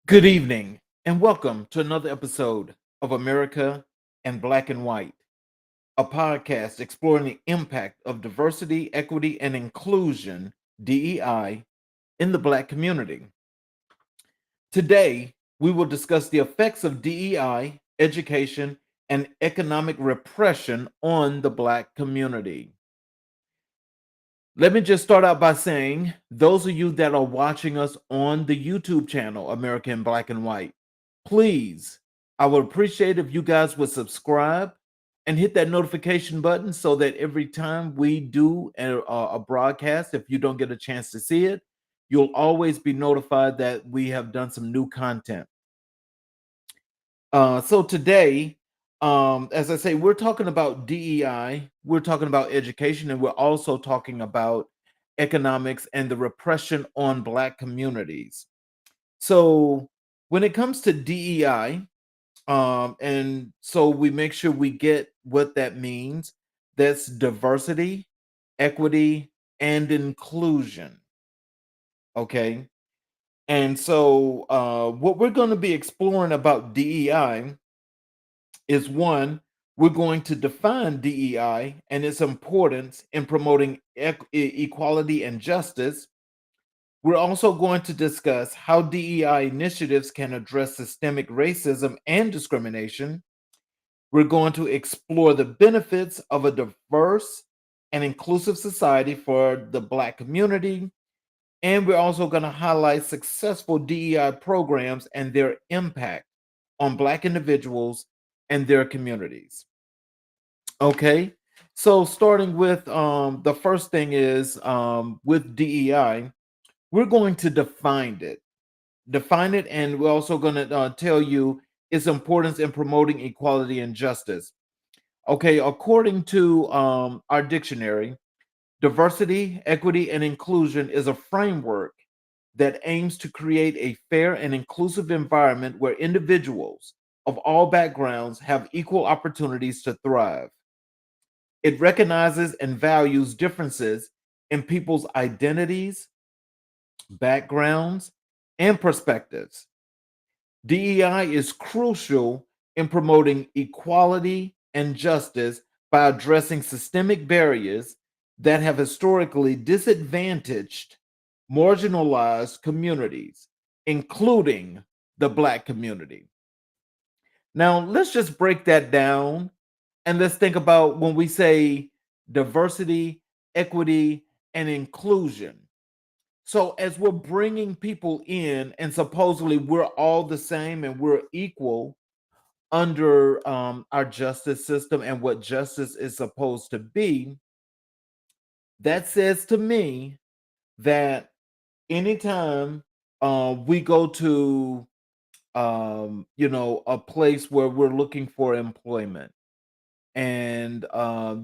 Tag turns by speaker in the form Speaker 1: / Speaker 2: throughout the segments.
Speaker 1: Good evening, and welcome to another episode of America and Black and White, a podcast exploring the impact of diversity, equity, and inclusion, DEI, in the Black community. Today, we will discuss the effects of DEI, education, and economic repression on the Black community. Let me just start out by saying, those of you that are watching us on the YouTube channel, American Black and White, please, I would appreciate if you guys would subscribe and hit that notification button so that every time we do a broadcast, if you don't get a chance to see it, you'll always be notified that we have done some new content. So today, as I say, we're talking about DEI, we're talking about education, and we're also talking about economics and the repression on Black communities. So when it comes to DEI, and so we make sure we get what that means. That's diversity, equity, and inclusion. Okay. And so what we're going to be exploring about DEI is one, we're going to define DEI and its importance in promoting equality and justice. We're also going to discuss how DEI initiatives can address systemic racism and discrimination. We're going to explore the benefits of a diverse and inclusive society for the Black community. And we're also going to highlight successful DEI programs and their impact on Black individuals and their communities. Okay. So starting with the first thing is with DEI, we're going to define it, and we're also going to tell you its importance in promoting equality and justice. Okay, according to our dictionary, diversity, equity, and inclusion is a framework that aims to create a fair and inclusive environment where individuals of all backgrounds have equal opportunities to thrive. It recognizes and values differences in people's identities, backgrounds, and perspectives. DEI is crucial in promoting equality and justice by addressing systemic barriers that have historically disadvantaged marginalized communities, including the Black community. Now, let's just break that down and let's think about when we say diversity, equity, and inclusion. So, as we're bringing people in, and supposedly we're all the same and we're equal under our justice system and what justice is supposed to be, that says to me that anytime we go to a place where we're looking for employment, and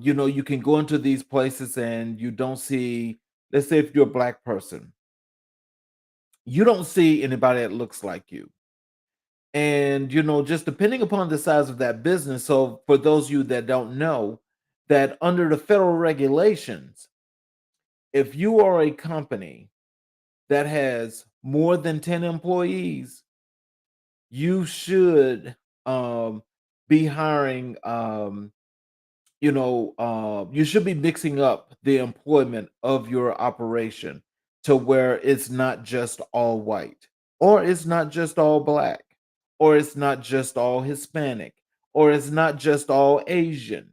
Speaker 1: you can go into these places and you don't see, let's say if you're a Black person, you don't see anybody that looks like you. And just depending upon the size of that business. So for those of you that don't know, that under the federal regulations, if you are a company that has more than 10 employees, you should um, be hiring, you should be mixing up the employment of your operation to where it's not just all white, or it's not just all Black, or it's not just all Hispanic, or it's not just all Asian.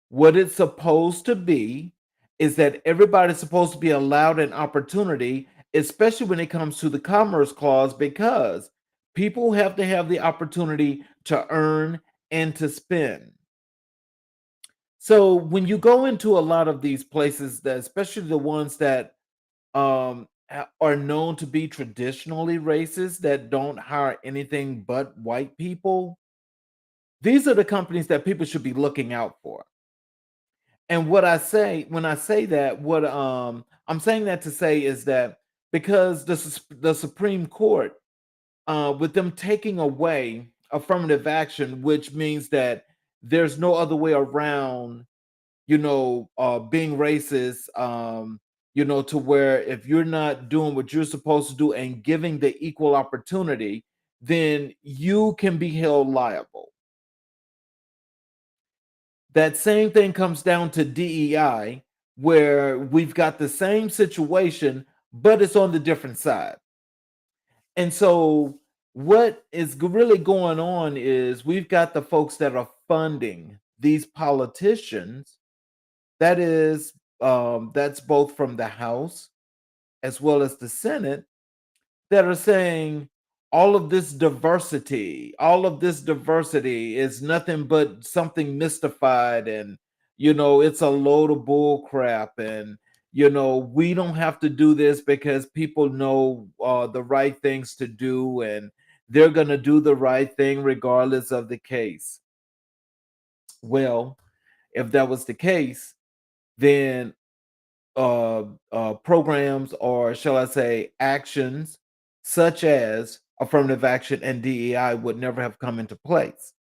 Speaker 1: What it's supposed to be is that everybody's supposed to be allowed an opportunity, especially when it comes to the Commerce Clause, because people have to have the opportunity to earn and to spend. So when you go into a lot of these places, that especially the ones that are known to be traditionally racist, that don't hire anything but white people, these are the companies that people should be looking out for. And what I say when I say that, what I'm saying that to say is that because the Supreme Court, with them taking away affirmative action, which means that there's no other way around, being racist, to where if you're not doing what you're supposed to do and giving the equal opportunity, then you can be held liable. That same thing comes down to DEI, where we've got the same situation, but it's on the different side. And so, what is really going on is we've got the folks that are funding these politicians. That is, that's both from the House as well as the Senate, that are saying all of this diversity is nothing but something mystified, and it's a load of bull crap, and we don't have to do this because people know the right things to do, and they're going to do the right thing regardless of the case. Well, if that was the case, then programs, or shall I say actions, such as affirmative action and DEI would never have come into place.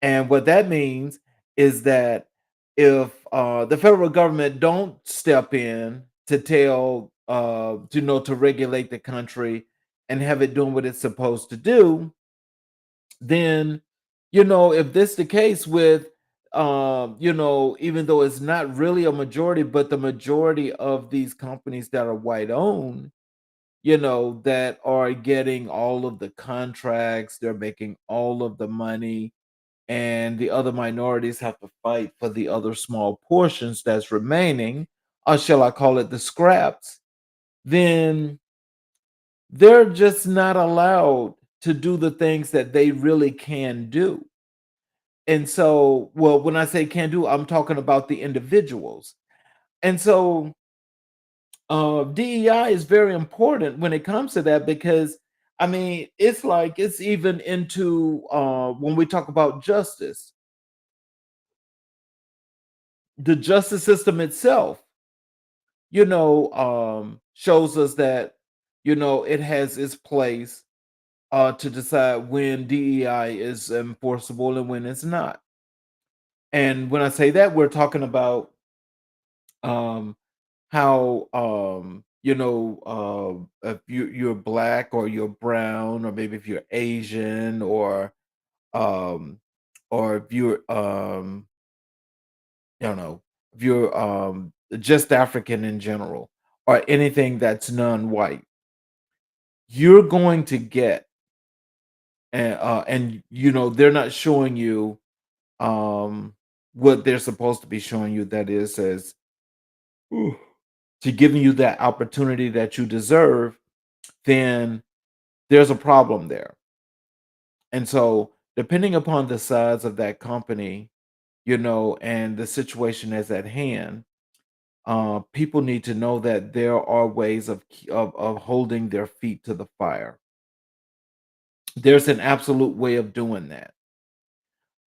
Speaker 1: And what that means is that if the federal government don't step in to tell to regulate the country and have it doing what it's supposed to do, then if this the case with even though it's not really a majority, but the majority of these companies that are white owned, that are getting all of the contracts, they're making all of the money, and the other minorities have to fight for the other small portions that's remaining, or shall I call it the scraps, then they're just not allowed to do the things that they really can do. And so, well, when I say can do, I'm talking about the individuals. And so, DEI is very important when it comes to that, because I mean, it's like it's even into when we talk about justice, the justice system itself, shows us that, it has its place to decide when DEI is enforceable and when it's not. And when I say that, we're talking about um, how if you're black or you're brown, or maybe if you're Asian, um or if you're I don't know, if you're just African in general, or anything that's non-white, you're going to get, and they're not showing you um what they're supposed to be showing you, that is, as to giving you that opportunity that you deserve, then there's a problem there. And so, depending upon the size of that company, and the situation is at hand, people need to know that there are ways of holding their feet to the fire. There's an absolute way of doing that,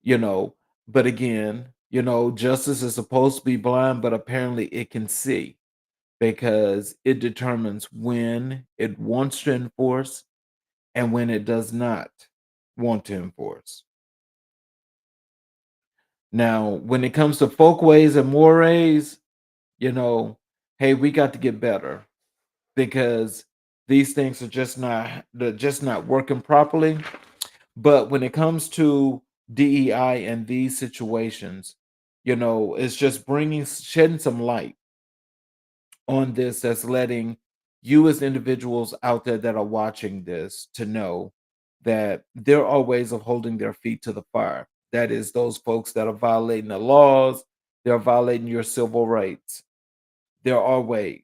Speaker 1: you know. But again, justice is supposed to be blind, but apparently it can see, because it determines when it wants to enforce and when it does not want to enforce. Now, when it comes to folkways and mores, you know, hey, we got to get better, because these things are just not working properly. But when it comes to DEI and these situations, it's just shedding some light on this, that's letting you as individuals out there that are watching this to know that there are ways of holding their feet to the fire. That is, those folks that are violating the laws, they're violating your civil rights. There are ways.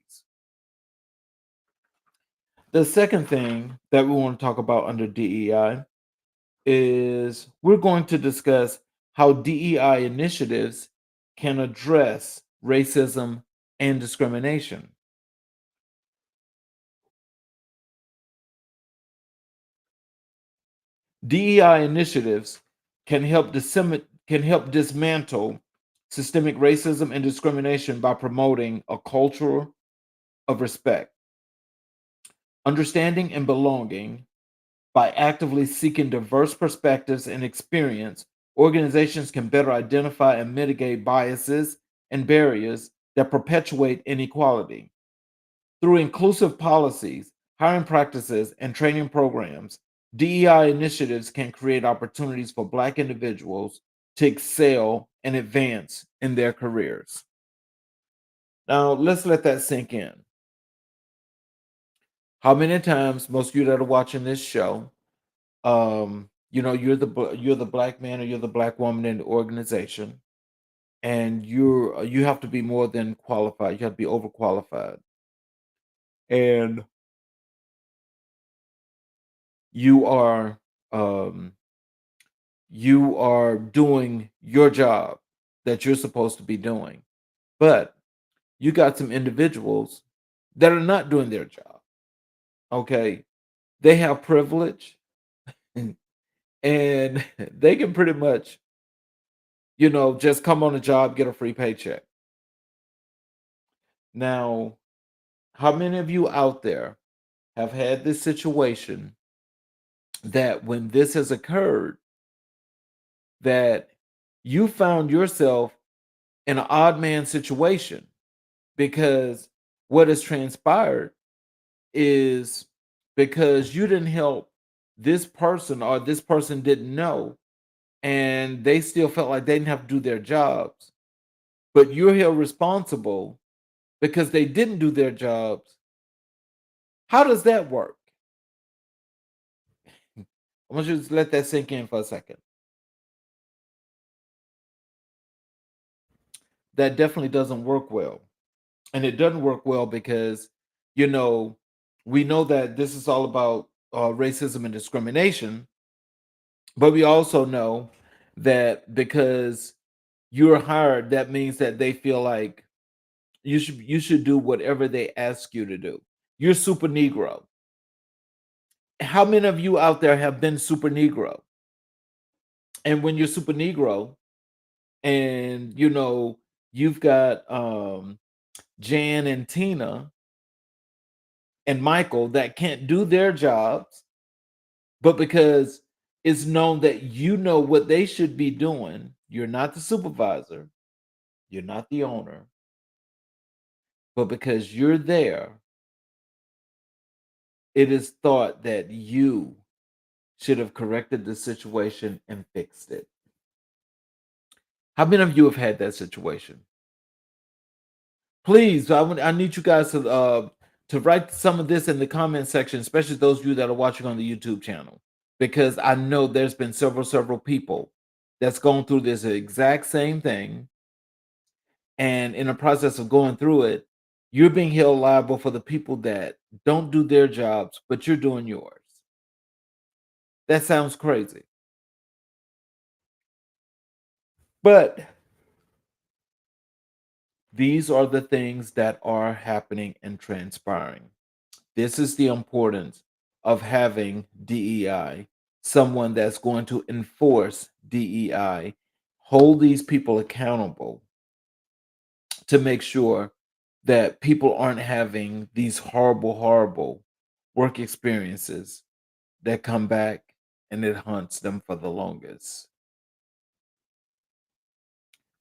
Speaker 1: The second thing that we want to talk about under DEI is we're going to discuss how DEI initiatives can address racism and discrimination. DEI initiatives can help dismantle systemic racism and discrimination by promoting a culture of respect, understanding, and belonging. By actively seeking diverse perspectives and experience, organizations can better identify and mitigate biases and barriers that perpetuate inequality. Through inclusive policies, hiring practices, and training programs, DEI initiatives can create opportunities for Black individuals to excel and advance in their careers. Now, let's let that sink in. How many times, most of you that are watching this show, you're the Black man or you're the Black woman in the organization, and you have to be more than qualified. You have to be overqualified, and you are um, you are doing your job that you're supposed to be doing, but you got some individuals that are not doing their job. Okay, they have privilege, and they can pretty much, just come on a job, get a free paycheck. Now, how many of you out there have had this situation that when this has occurred, that you found yourself in an odd man situation because what has transpired is because you didn't help this person or this person didn't know and they still felt like they didn't have to do their jobs, but you're held responsible because they didn't do their jobs. How does that work? I want you to let that sink in for a second. That definitely doesn't work well. And it doesn't work well because, you know, we know that this is all about racism and discrimination, but we also know that because you're hired, that means that they feel like you should do whatever they ask you to do. You're super Negro. How many of you out there have been super Negro? And when you're super Negro, and you've got Jan and Tina and Michael that can't do their jobs, but because it's known that you know what they should be doing, you're not the supervisor, you're not the owner, but because you're there, it is thought that you should have corrected the situation and fixed it. How many of you have had that situation? Please, I need you guys to write some of this in the comment section, especially those of you that are watching on the YouTube channel, because I know there's been several people that's gone through this exact same thing, and in the process of going through it, you're being held liable for the people that don't do their jobs, but you're doing yours. That sounds crazy, but these are the things that are happening and transpiring. This is the importance of having DEI, someone that's going to enforce DEI, hold these people accountable to make sure that people aren't having these horrible work experiences that come back and it haunts them for the longest.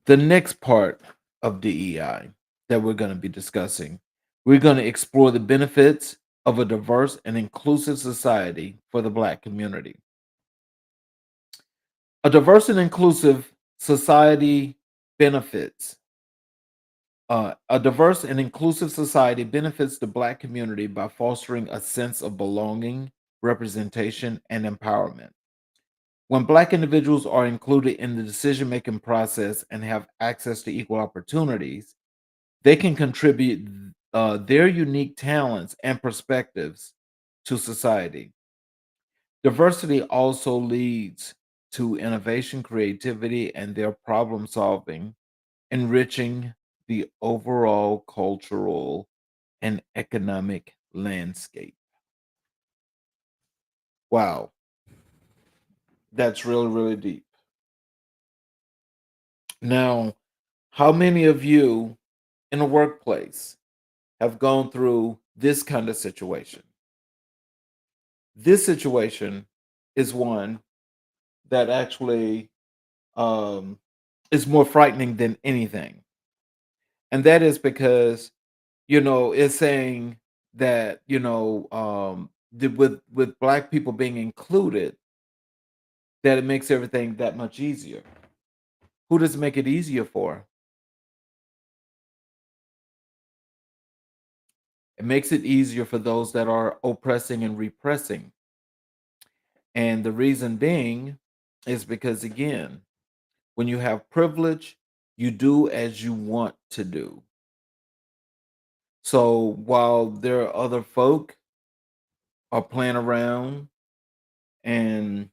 Speaker 1: The next part of DEI that we're going to be discussing, we're going to explore the benefits of a diverse and inclusive society for the Black community. A diverse and inclusive society benefits. A diverse and inclusive society benefits the Black community by fostering a sense of belonging, representation, and empowerment. When Black individuals are included in the decision making process and have access to equal opportunities, they can contribute their unique talents and perspectives to society. Diversity also leads to innovation, creativity, and their problem solving, enriching the overall cultural and economic landscape. Wow, that's really deep. Now, how many of you in a workplace have gone through this kind of situation? This situation is one that actually um, is more frightening than anything. And that is because, it's saying that, with black people being included, that it makes everything that much easier. Who does it make it easier for? It makes it easier for those that are oppressing and repressing. And the reason being is because, again, when you have privilege, you do as you want to do. So while there are other folk are playing around and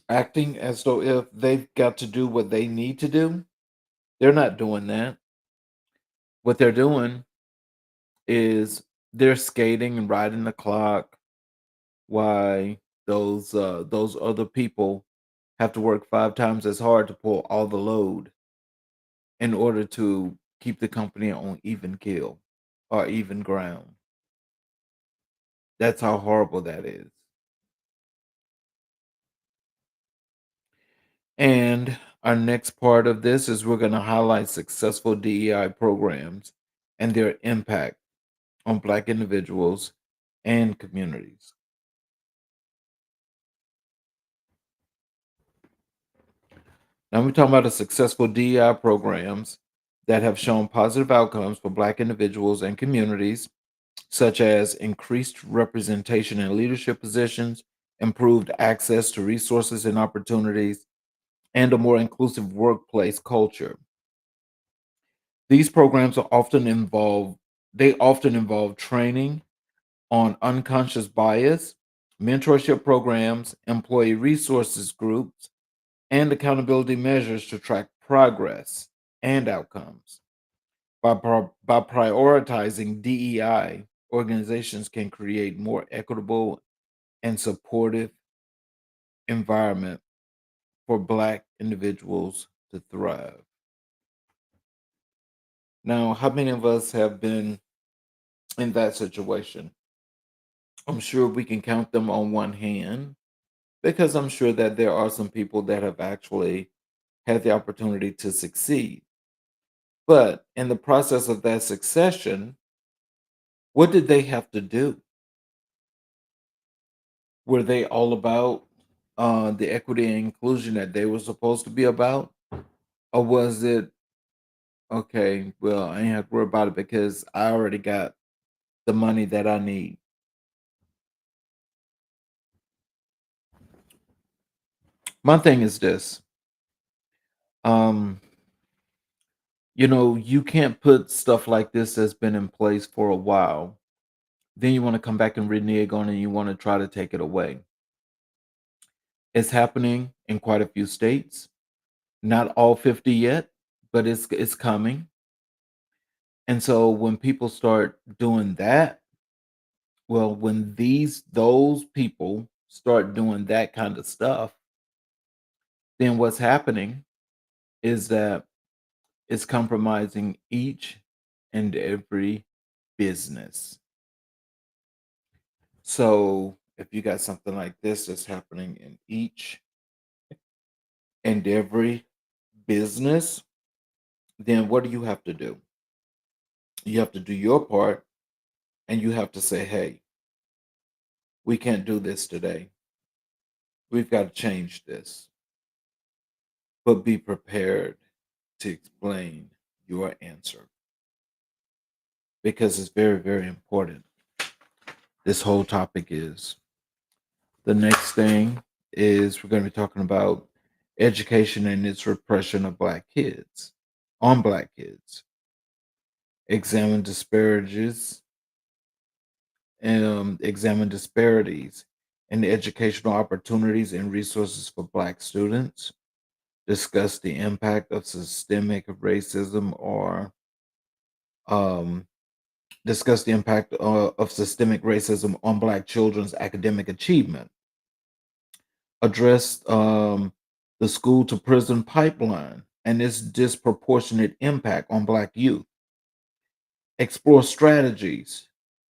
Speaker 1: acting as though if they've got to do what they need to do, they're not doing that. What they're doing is they're skating and riding the clock. Why those other people have to work 5 times as hard to pull all the load in order to keep the company on even keel or even ground. That's how horrible that is. And our next part of this is we're going to highlight successful DEI programs and their impact on Black individuals and communities. Now, we're talking about the successful DEI programs that have shown positive outcomes for Black individuals and communities, such as increased representation in leadership positions, improved access to resources and opportunities, and a more inclusive workplace culture. These programs often involve training on unconscious bias, mentorship programs, employee resources groups, and accountability measures to track progress and outcomes. By prioritizing DEI, organizations can create more equitable and supportive environment for Black individuals to thrive. Now, how many of us have been in that situation? I'm sure we can count them on one hand because I'm sure that there are some people that have actually had the opportunity to succeed. But in the process of that succession, what did they have to do? Were they all about the equity and inclusion that they were supposed to be about? Or was it, okay, well, I ain't have to worry about it because I already got the money that I need? My thing is this. Um, you can't put stuff like this that's been in place for a while. Then you want to come back and renege on it and you want to try to take it away. It's happening in quite a few states. Not all 50 yet, but it's coming. And so when people start doing that, well, when those people start doing that kind of stuff, then what's happening is that it's compromising each and every business. So if you got something like this that's happening in each and every business, then what do you have to do? You have to do your part and you have to say, hey, we can't do this today. We've got to change this. But be prepared to explain your answer because it's very, very important. This whole topic is. The next thing is we're going to be talking about education and its repression of Black kids, on Black kids. Examine examine disparities in educational opportunities and resources for Black students. Discuss the impact of systemic racism or um, discuss the impact of systemic racism on Black children's academic achievement. Address the school to prison pipeline and its disproportionate impact on Black youth. Explore strategies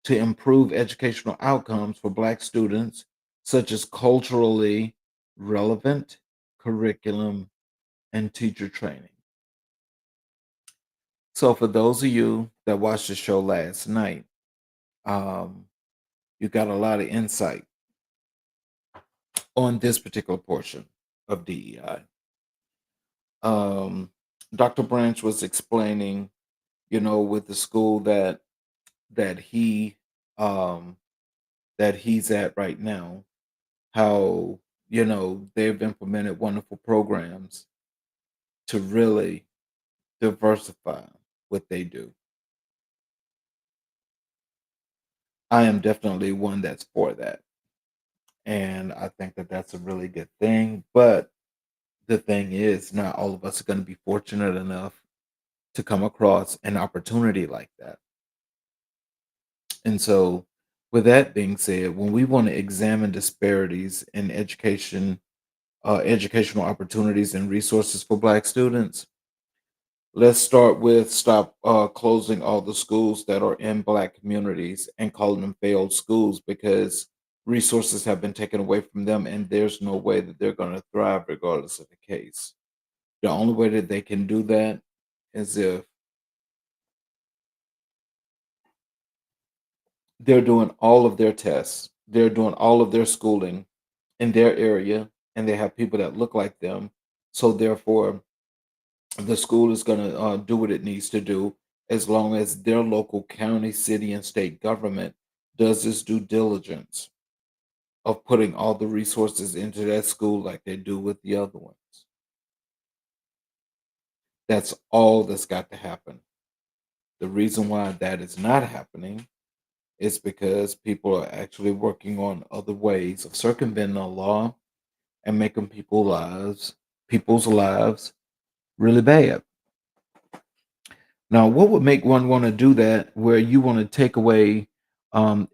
Speaker 1: to improve educational outcomes for Black students, such as culturally relevant curriculum and teacher training. So for those of you that watched the show last night, um, you got a lot of insight on this particular portion of DEI. Um, Dr. Branch was explaining, with the school that he um, that he's at right now, how they've implemented wonderful programs to really diversify what they do. I am definitely one that's for that, and I think that that's a really good thing. But the thing is, not all of us are going to be fortunate enough to come across an opportunity like that. And so, with that being said, when we want to examine disparities in educational opportunities and resources for Black students, let's start with stop closing all the schools that are in Black communities and calling them failed schools because resources have been taken away from them, and there's no way that they're going to thrive regardless of the case. The only way that they can do that is if they're doing all of their tests, they're doing all of their schooling in their area, and they have people that look like them. So therefore, the school is going to do what it needs to do as long as their local county, city, and state government does its due diligence of putting all the resources into that school like they do with the other ones. That's all that's got to happen. The reason why that is not happening is because people are actually working on other ways of circumventing the law and making people's lives really bad. Now, what would make one want to do that where you want to take away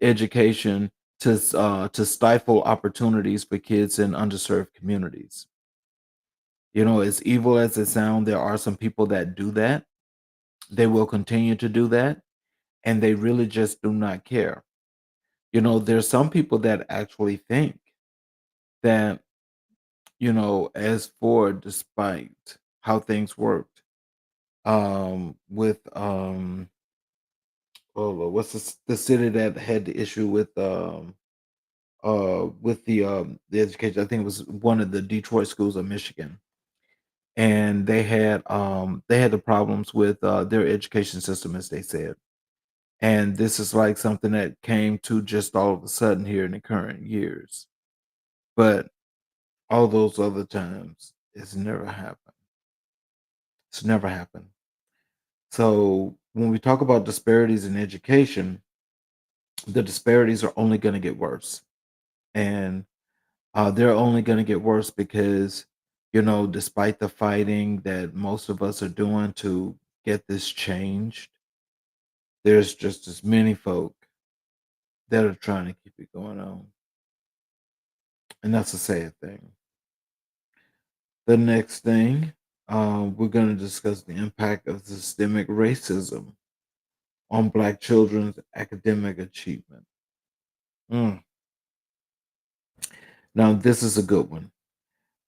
Speaker 1: education to stifle opportunities for kids in underserved communities? As evil as it sounds, there are some people that do that. They will continue to do that, and they really just do not care. There's some people that actually think that, as for despite how things worked, with oh Lord, what's the city that had the issue with the education? I think it was one of the Detroit schools of Michigan, and they had the problems with their education system, as they said. And this is like something that came to just all of a sudden here in the current years. But all those other times, it's never happened. It's never happened. So when we talk about disparities in education, the disparities are only going to get worse. And they're only going to get worse because, despite the fighting that most of us are doing to get this changed, there's just as many folk that are trying to keep it going on. And that's a sad thing. The next thing, we're going to discuss the impact of systemic racism on Black children's academic achievement. Mm. Now, this is a good one.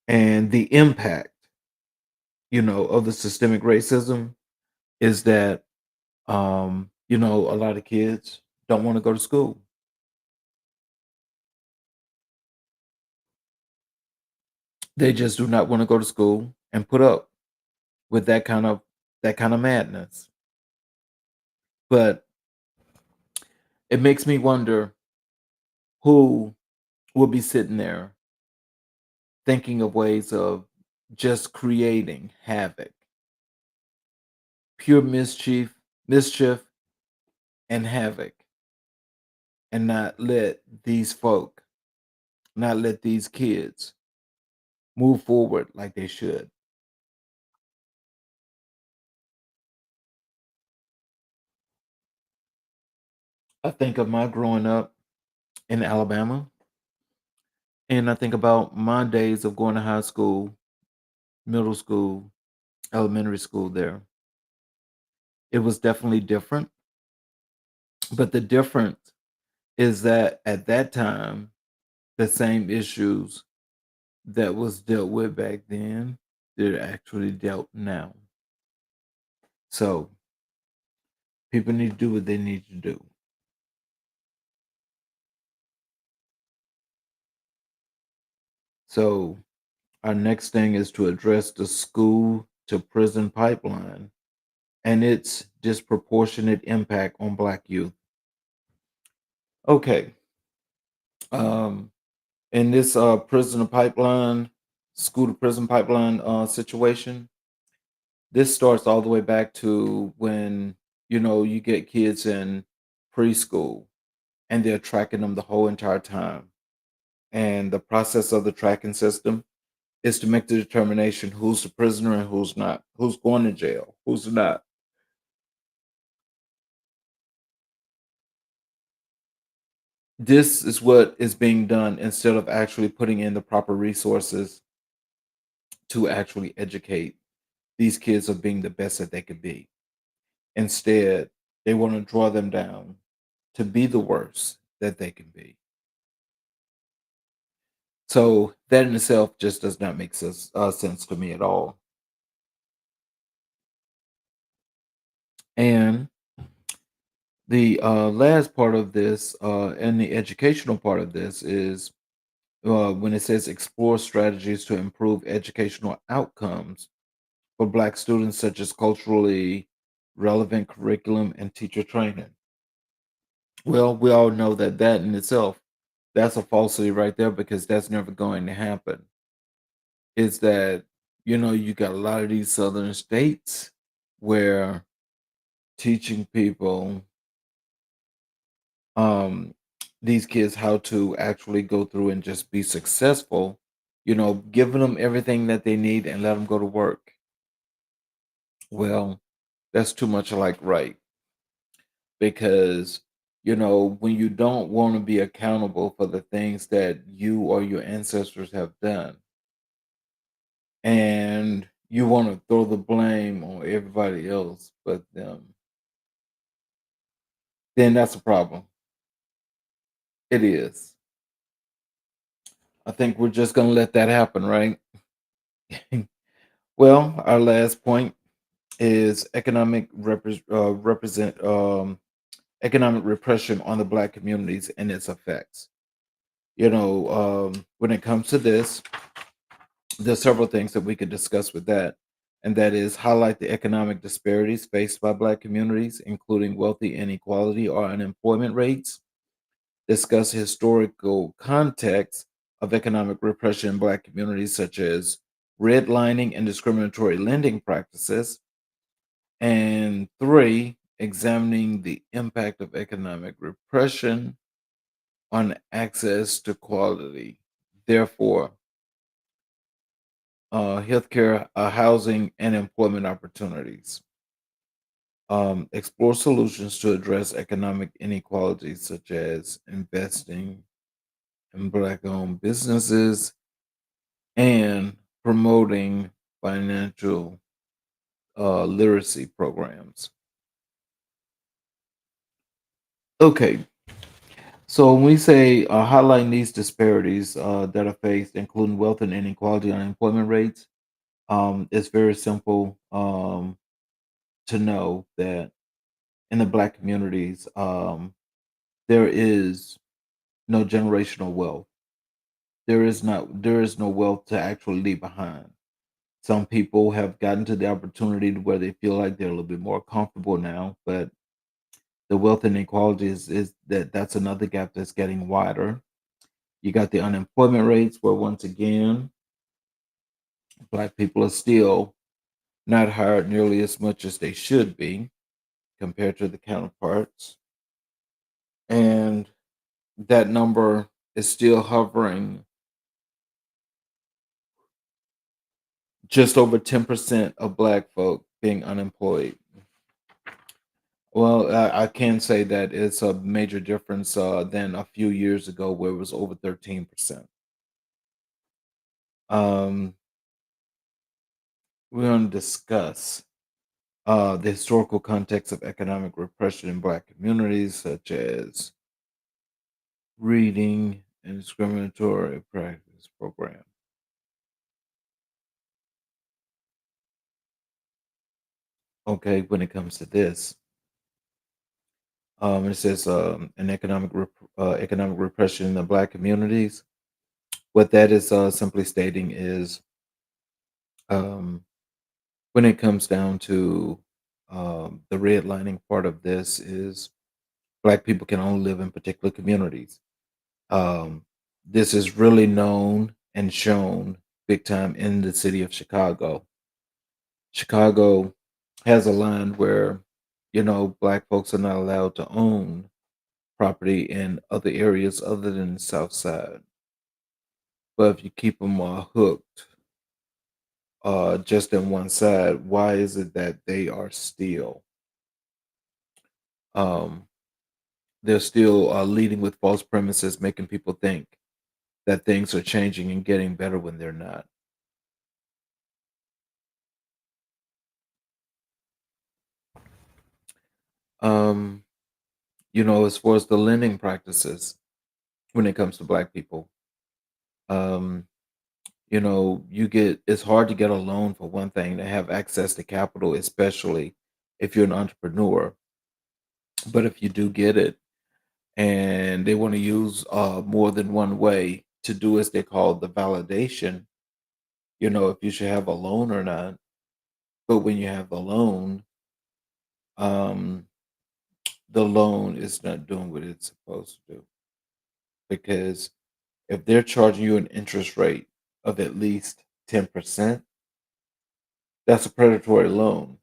Speaker 1: And the impact, of the systemic racism is that, a lot of kids don't want to go to school. They just do not want to go to school and put up with that kind of madness. But it makes me wonder who will be sitting there thinking of ways of just creating havoc, pure mischief and havoc, and not let these kids move forward like they should. I think of my growing up in Alabama, and I think about my days of going to high school, middle school, elementary school there. It was definitely different, but the difference is that at that time, the same issues that was dealt with back then, they're actually dealt now. So People need to do what they need to do. So our next thing is to address the school to prison pipeline and its disproportionate impact on Black youth. Okay. Um, in this prison pipeline, school to prison pipeline situation, this starts all the way back to when you get kids in preschool and they're tracking them the whole entire time. And the process of the tracking system is to make the determination who's the prisoner and who's not, who's going to jail, who's not. This is what is being done instead of actually putting in the proper resources to actually educate these kids of being the best that they could be. Instead, they want to draw them down to be the worst that they can be. So that in itself just does not make sense to me at all. And the last part of this, and the educational part of this, is when it says explore strategies to improve educational outcomes for Black students, such as culturally relevant curriculum and teacher training. Well, we all know that that in itself, that's a falsity right there because that's never going to happen. Is that, you got a lot of these southern states where teaching people, um, these kids how to actually go through and just be successful, giving them everything that they need and let them go to work. Well, that's too much like right because when you don't want to be accountable for the things that you or your ancestors have done and you want to throw the blame on everybody else but them, then that's a problem. It is. I think we're just going to let that happen, right? Well, our last point is economic repression on the Black communities and its effects. When it comes to this, there's several things that we could discuss with that, and that is highlight the economic disparities faced by Black communities, including wealthy inequality or unemployment rates, discuss historical context of economic repression in Black communities, such as redlining and discriminatory lending practices, and three, examining the impact of economic repression on access to quality. Therefore, healthcare, housing, and employment opportunities. Explore solutions to address economic inequalities, such as investing in Black owned businesses and promoting financial literacy programs. Okay, so when we say highlighting these disparities that are faced, including wealth and inequality and unemployment rates, it's very simple to know that in the Black communities, there is no generational wealth. There is no wealth to actually leave behind. Some people have gotten to the opportunity to where they feel like they're a little bit more comfortable now, but the wealth inequality is that's another gap that's getting wider. You got the unemployment rates where once again, Black people are still not hired nearly as much as they should be compared to the counterparts. And that number is still hovering just over 10% of Black folk being unemployed. Well, I can say that it's a major difference than a few years ago where it was over 13%. Um, we're going to discuss the historical context of economic repression in Black communities, such as reading and discriminatory practice program. Okay, when it comes to this, It says an economic repression in the black communities. What that is simply stating is um, when it comes down to the redlining part of this is black people can only live in particular communities. Um, this is really known and shown big time in the city of Chicago. Chicago has a line where, black folks are not allowed to own property in other areas other than the South Side. But if you keep them hooked just in one side, why is it that they are still um, they're still leading with false premises, making people think that things are changing and getting better when they're not. Um, as far as the lending practices when it comes to black people, um, you get it's hard to get a loan for one thing to have access to capital, especially if you're an entrepreneur. But if you do get it, and they want to use more than one way to do as they call the validation, if you should have a loan or not. But when you have um, the loan is not doing what it's supposed to do. Because if they're charging you an interest rate of at least 10%, that's a predatory loan.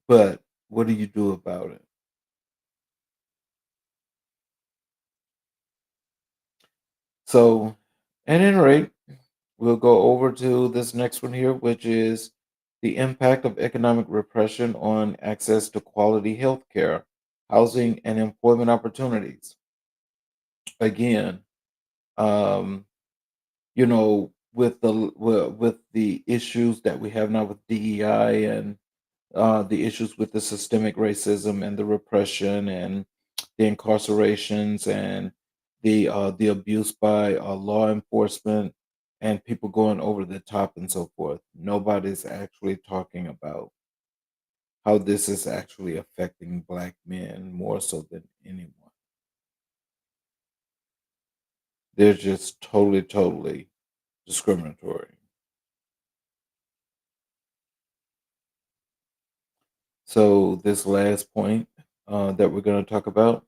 Speaker 1: But what do you do about it? So, at any rate, we'll go over to this next one here, which is the impact of economic repression on access to quality health care, housing, and employment opportunities. Again, um, with the issues that we have now with DEI and the issues with the systemic racism and the repression and the incarcerations and the abuse by law enforcement and people going over the top and so forth. Nobody's actually talking about how this is actually affecting black men more so than anyone. They're just totally, totally discriminatory. So this last point that we're going to talk about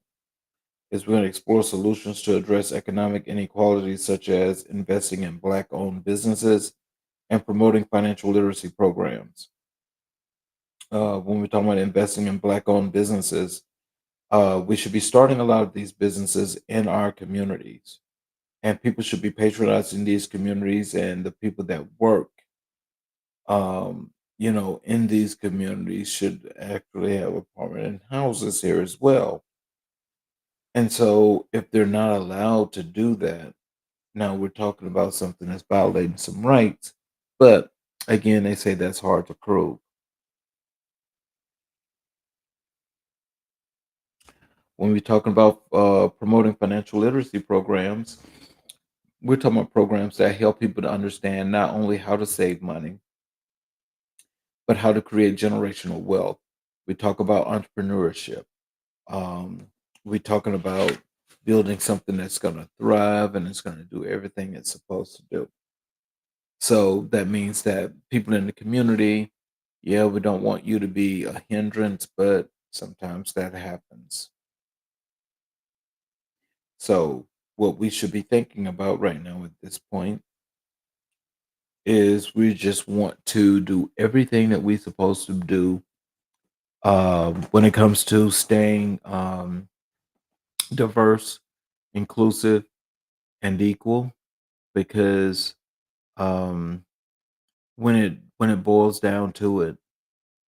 Speaker 1: is we're going to explore solutions to address economic inequalities, such as investing in Black owned businesses and promoting financial literacy programs. When we're talking about investing in Black owned businesses, we should be starting a lot of these businesses in our communities. And people should be patronizing these communities, and the people that work, in these communities should actually have apartment houses here as well. And so, if they're not allowed to do that, now we're talking about something that's violating some rights, but again, they say that's hard to prove. When we're talking about promoting financial literacy programs, we're talking about programs that help people to understand not only how to save money, but how to create generational wealth. We talk about entrepreneurship. Um, we're talking about building something that's going to thrive and it's going to do everything it's supposed to do. So that means that people in the community, yeah, we don't want you to be a hindrance, but sometimes that happens. So, what we should be thinking about right now at this point is we just want to do everything that we're supposed to do when it comes to staying diverse, inclusive, and equal. Because um, when it boils down to it,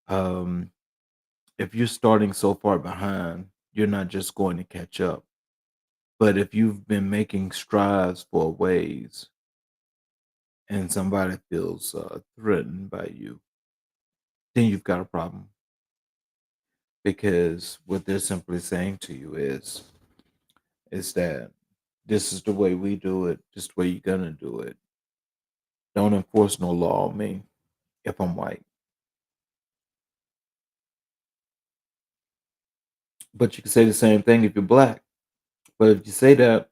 Speaker 1: um, if you're starting so far behind, you're not just going to catch up. But if you've been making strides for a ways and somebody feels threatened by you, then you've got a problem because what they're simply saying to you is that this is the way we do it, this is the way you're gonna do it. Don't enforce no law on me if I'm white. But you can say the same thing if you're black. But if you say that,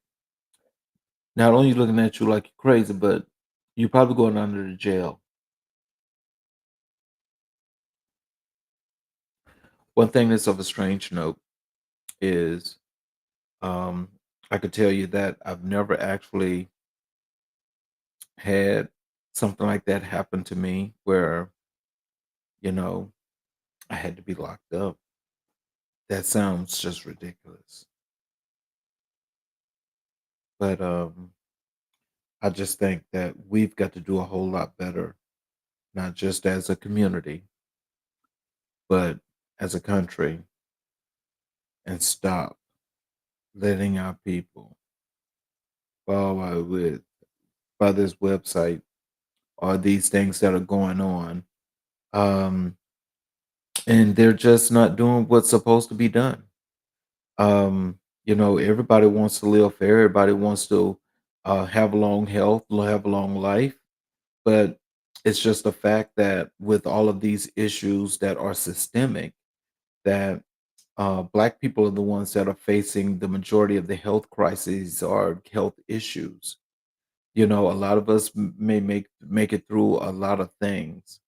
Speaker 1: not only looking at you like you're crazy, but you're probably going under the jail. One thing that's of a strange note is um, I could tell you that I've never actually had something like that happen to me where, you know, I had to be locked up. That sounds just ridiculous. But I just think that we've got to do a whole lot better, not just as a community, but as a country, and stop letting our people fall out with by this website or these things that are going on. Um, and they're just not doing what's supposed to be done. Everybody wants to live fair, everybody wants to have long health, have a long life. But it's just a fact that with all of these issues that are systemic, that black people are the ones that are facing the majority of the health crises or health issues. A lot of us may make it through a lot of things,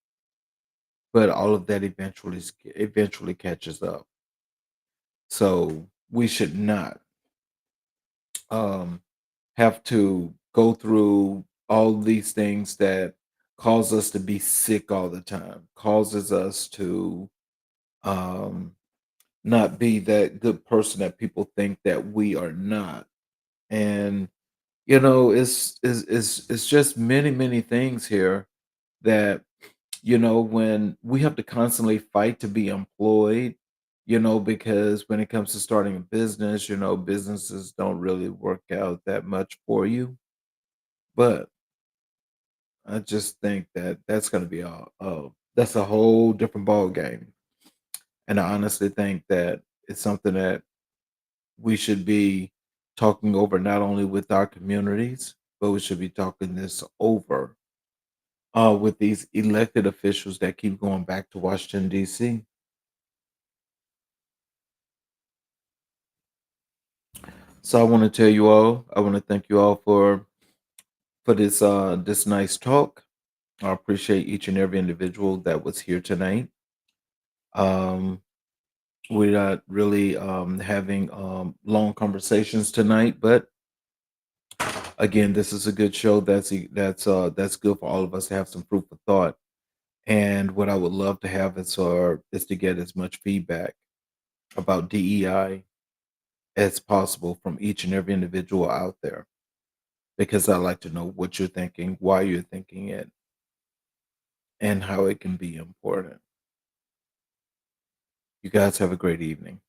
Speaker 1: but all of that eventually catches up. So we should not um, have to go through all these things that cause us to be sick all the time, causes us to um, not be that good person that people think that we are not. And it's just many many things here that when we have to constantly fight to be employed, because when it comes to starting a business, businesses don't really work out that much for you. But I just think that that's going to be that's a whole different ball game. And I honestly think that it's something that we should be talking over not only with our communities, but we should be talking this over with these elected officials that keep going back to Washington, D.C. So I want to tell you all, I want to thank you all for this nice talk. I appreciate each and every individual that was here tonight. Um, we're not really having long conversations tonight, but again, this is a good show. That's good for all of us to have some food for thought. And what I would love to have is to get as much feedback about DEI as possible from each and every individual out there, because I like to know what you're thinking, why you're thinking it, and how it can be important. You guys have a great evening.